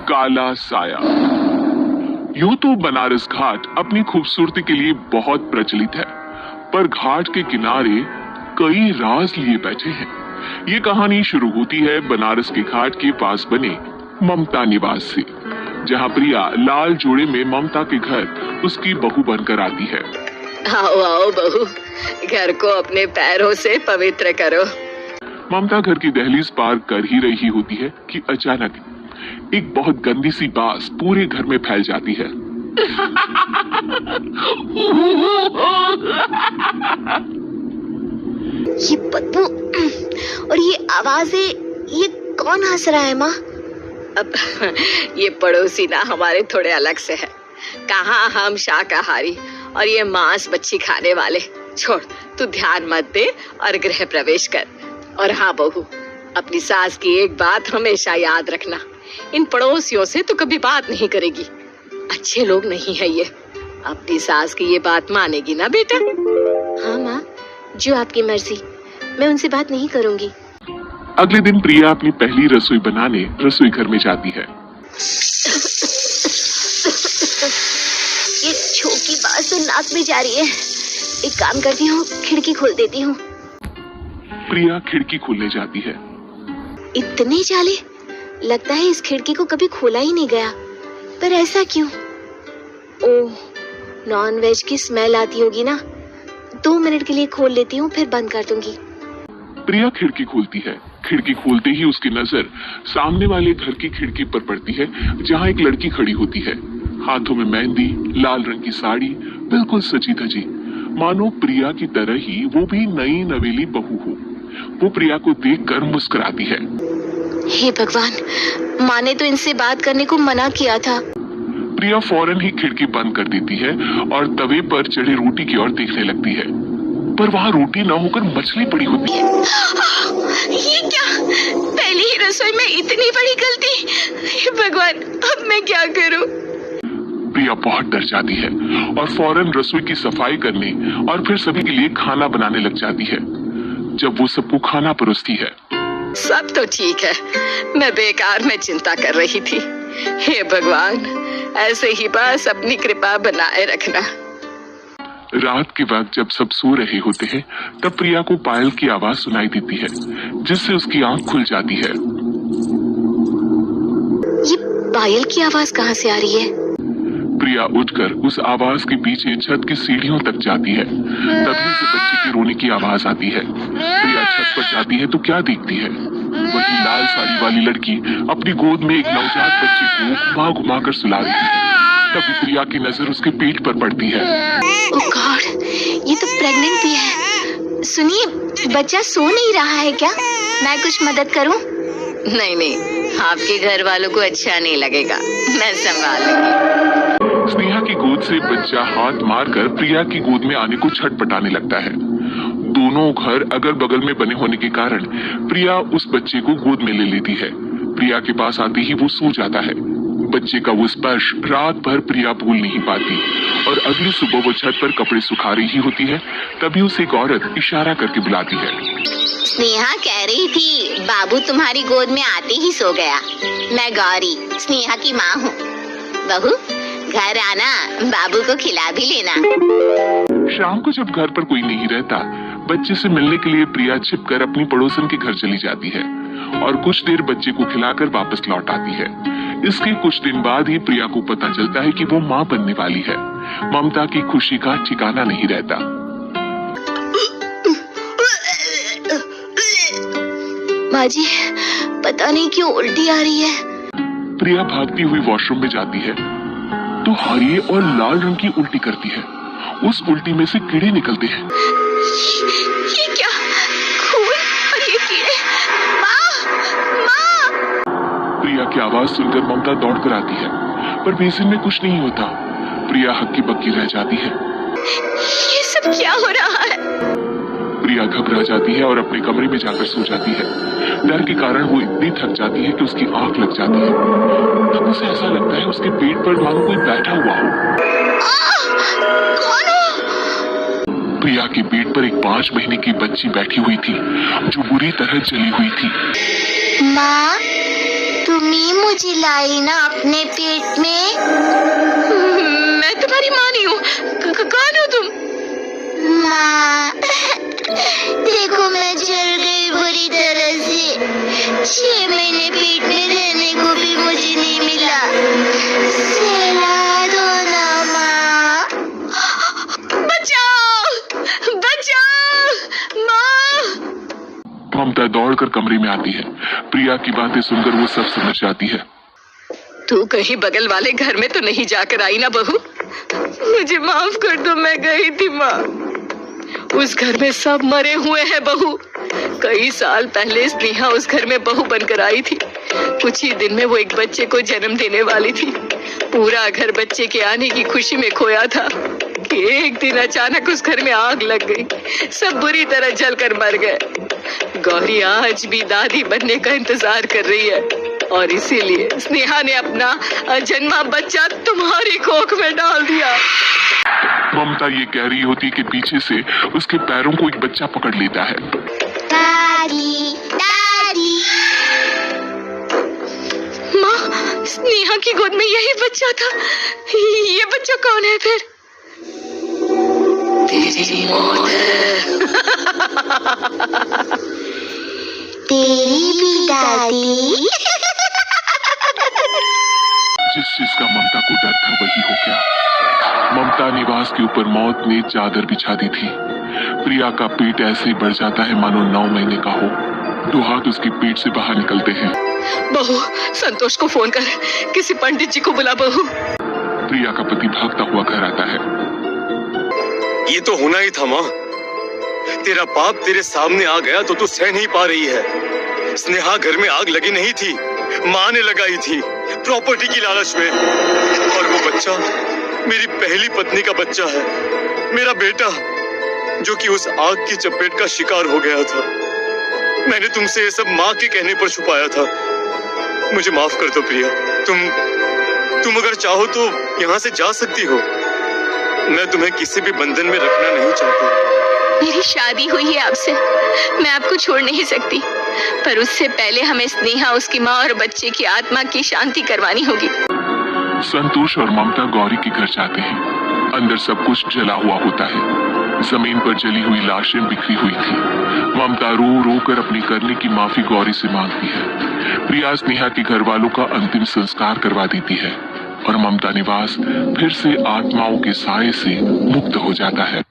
काला साया। यूं तो बनारस घाट अपनी खूबसूरती के लिए बहुत प्रचलित है, पर घाट के किनारे कई राज लिए बैठे हैं। ये कहानी शुरू होती है बनारस के घाट के पास बने ममता निवास से, जहाँ प्रिया लाल जोड़े में ममता के घर उसकी बहू बनकर आती है। आओ आओ बहू, घर को अपने पैरों से पवित्र करो। ममता घर की दहलीज पार कर ही रही होती है कि अचानक एक बहुत गंदी सी बास पूरे घर में फैल जाती है। ये बदबू और ये आवाजें, ये कौन हंस रहा है माँ? अब ये पड़ोसी ना हमारे थोड़े अलग से है। कहाँ हम शाकाहारी और ये मांस मच्छी खाने वाले। छोड़, तू ध्यान मत दे और गृह प्रवेश कर। और हाँ बहू, अपनी सास की एक बात हमेशा याद रखना, इन पड़ोसियों से तो कभी बात नहीं करेगी। अच्छे लोग नहीं है ये। अपनी सास की ये बात मानेगी ना बेटा? हाँ माँ, जो आपकी मर्जी, मैं उनसे बात नहीं करूंगी। अगले दिन प्रिया अपनी पहली रसोई बनाने रसोई घर में जाती है। ये छोकी बात तो नाक में जा रही है। एक काम करती हूँ, खिड़की खोल देती हूँ। प्रिया खिड़की खोलने जाती है। इतने जाले, लगता है इस खिड़की को कभी खोला ही नहीं गया। पर ऐसा क्यों? ओह, नॉन वेज की स्मेल आती होगी ना। 2 मिनट के लिए खोल लेती हूँ, फिर बंद कर दूंगी। प्रिया खिड़की खोलती है। खिड़की खोलते ही उसकी नजर सामने वाले घर की खिड़की पर पड़ती है, जहाँ एक लड़की खड़ी होती है, हाथों में मेहंदी, लाल रंग की साड़ी, बिल्कुल सजी धजी, मानो प्रिया की तरह ही वो भी नई नवेली बहू हो। वो प्रिया को देखकर मुस्कुराती है। हे भगवान, माँ ने तो इनसे बात करने को मना किया था। प्रिया फौरन ही खिड़की बंद कर देती है और तवे पर चढ़े रोटी की ओर देखने लगती है, पर वहाँ रोटी न होकर मछली पड़ी होती है। ये क्या? पहली ही रसोई में इतनी बड़ी गलती! हे भगवान, अब मैं क्या करूं? प्रिया बहुत डर जाती है और फौरन रसोई की सफाई करने और फिर सभी के लिए खाना बनाने लग जाती है। जब वो सबको खाना परोसती है, सब तो ठीक है, मैं बेकार में चिंता कर रही थी। हे भगवान, ऐसे ही बस अपनी कृपा बनाए रखना। रात के वक्त जब सब सो रहे होते हैं, तब प्रिया को पायल की आवाज सुनाई देती है, जिससे उसकी आंख खुल जाती है। ये पायल की आवाज कहाँ से आ रही है? प्रिया उठकर उस आवाज के पीछे छत की सीढ़ियों तक जाती है। तभी उसे बच्चे के रोने की आवाज आती है। प्रिया छत पर जाती है तो क्या देखती है? वही लाल साड़ी वाली लड़की अपनी गोद में एक नवजात बच्चे को घुमा घुमा कर सुला रही है। तभी प्रिया की नजर उसके पेट पर पड़ती है। ओह गॉड, ये तो प्रेग्नेंट भी है। सुनिए, बच्चा सो नहीं रहा है क्या? मैं कुछ मदद करूं? नहीं नहीं, आपके घर वालों को अच्छा नहीं लगेगा, मैं संभाल लूंगी। स्नेहा की गोद से बच्चा हाथ मारकर प्रिया की गोद में आने को छटपटाने लगता है। दोनों घर अगल बगल में बने होने के कारण प्रिया उस बच्चे को गोद में ले लेती है। प्रिया के पास आते ही वो सो जाता है। बच्चे का वो स्पर्श रात भर प्रिया भूल नहीं पाती और अगली सुबह वो छत पर कपड़े सुखा रही होती है, तभी उसे एक औरत इशारा करके बुलाती है। स्नेहा कह रही थी बाबू तुम्हारी गोद में आते ही सो गया। मैं गौरी, स्नेहा की माँ हूँ। बहू, घर आना, बाबू को खिला भी लेना। शाम को जब घर पर कोई नहीं रहता, बच्चे से मिलने के लिए प्रिया छिपकर अपनी पड़ोसन के घर चली जाती है और कुछ देर बच्चे को खिलाकर वापस लौट आती है। इसके कुछ दिन बाद ही प्रिया को पता चलता है कि वो माँ बनने वाली है। ममता की खुशी का ठिकाना नहीं रहता। माँ जी, पता नहीं क्यों उल्टी आ रही है। प्रिया भागती हुई वॉशरूम में जाती है तो हरी और लाल रंग की उल्टी करती है। उस उल्टी में से कीड़े निकलते हैं। ये क्या? खून और ये कीड़े! माँ! माँ! प्रिया की आवाज सुनकर ममता दौड़ कर आती है, पर बेसिन में कुछ नहीं होता। प्रिया हक्की बक्की रह जाती है। ये सब क्या हो रहा है? प्रिया घबरा जाती है और अपने कमरे में जाकर सो जाती है। डर के कारण वो इतनी थक जाती है कि उसकी आंख लग जाती है। तब उसे ऐसा लगता है उसके पेट पर मानो कोई बैठा हुआ हो। कौन हो? प्रिया के पेट पर एक 5 महीने की बच्ची बैठी हुई थी, जो बुरी तरह जली हुई थी। माँ, तुम मम्मी मुझे लाई ना अपने पेट में। मैं तुम्हारी माँ नहीं हूँ। कौन हो तुम? माँ देखो मैं जल गई बुरी तरह से। 6 महीने पेट में रहने को भी मुझे नहीं मिला। सहला दो ना माँ। बचाओ बचाओ माँ। ममता दौड़कर कमरे में आती है। प्रिया की बातें सुनकर वो सब समझ जाती है। तू कहीं बगल वाले घर में तो नहीं जाकर आई ना बहू? मुझे माफ कर दो, मैं गई थी माँ। उस घर में सब मरे हुए हैं बहू। कई साल पहले स्नेहा उस घर में बहू बनकर आई थी। कुछ ही दिन में वो एक बच्चे को जन्म देने वाली थी। पूरा घर बच्चे के आने की खुशी में खोया था कि एक दिन अचानक उस घर में आग लग गई। सब बुरी तरह जलकर मर गए। गौरी आज भी दादी बनने का इंतजार कर रही है और इसीलिए स्नेहा ने अपना अजन्मा बच्चा तुम्हारी कोख में डाल दिया। ममता ये कह रही होती कि पीछे से उसके पैरों को एक बच्चा पकड़ लेता है। दादी दादी। माँ, स्नेहा की गोद में यही बच्चा था। ये बच्चा कौन है फिर? तेरी मौत है। तेरी भी दादी। जिस चीज का ममता को डर था वही हो गया। ममता निवास के ऊपर मौत ने चादर बिछा दी थी। प्रिया का पेट ऐसे बढ़ जाता है मानो 9 महीने का हो। 2 हाथ उसके पेट से बाहर निकलते हैं। बहू, संतोष को फोन कर, किसी पंडित जी को बुला बहू। प्रिया का पति भागता हुआ घर आता है। ये तो होना ही था माँ। तेरा बाप तेरे सामने आ गया तो तू सह नहीं पा रही है। स्नेहा घर में आग लगी नहीं थी, माँ ने लगाई थी प्रॉपर्टी की लालच में। और वो बच्चा मेरी पहली पत्नी का बच्चा है, मेरा बेटा, जो कि उस आग की चपेट का शिकार हो गया था। मैंने तुमसे ये सब माँ के कहने पर छुपाया था। मुझे माफ कर दो प्रिया। तुम अगर चाहो तो यहाँ से जा सकती हो। मैं तुम्हें किसी भी बंधन में रखना नहीं चाहता। मेरी शादी हुई है आपसे, मैं आपको छोड़ नहीं सकती, पर उससे पहले हमें स्नेहा, उसकी माँ और बच्चे की आत्मा की शांति करवानी होगी। संतोष और ममता गौरी के घर जाते हैं। अंदर सब कुछ जला हुआ होता है। जमीन पर जली हुई लाशें बिखरी हुई थी। ममता रो रो कर अपनी करने की माफी गौरी से मांगती है। प्रिया स्नेहा के घर वालों का अंतिम संस्कार करवा देती है और ममता निवास फिर से आत्माओं के साए से मुक्त हो जाता है।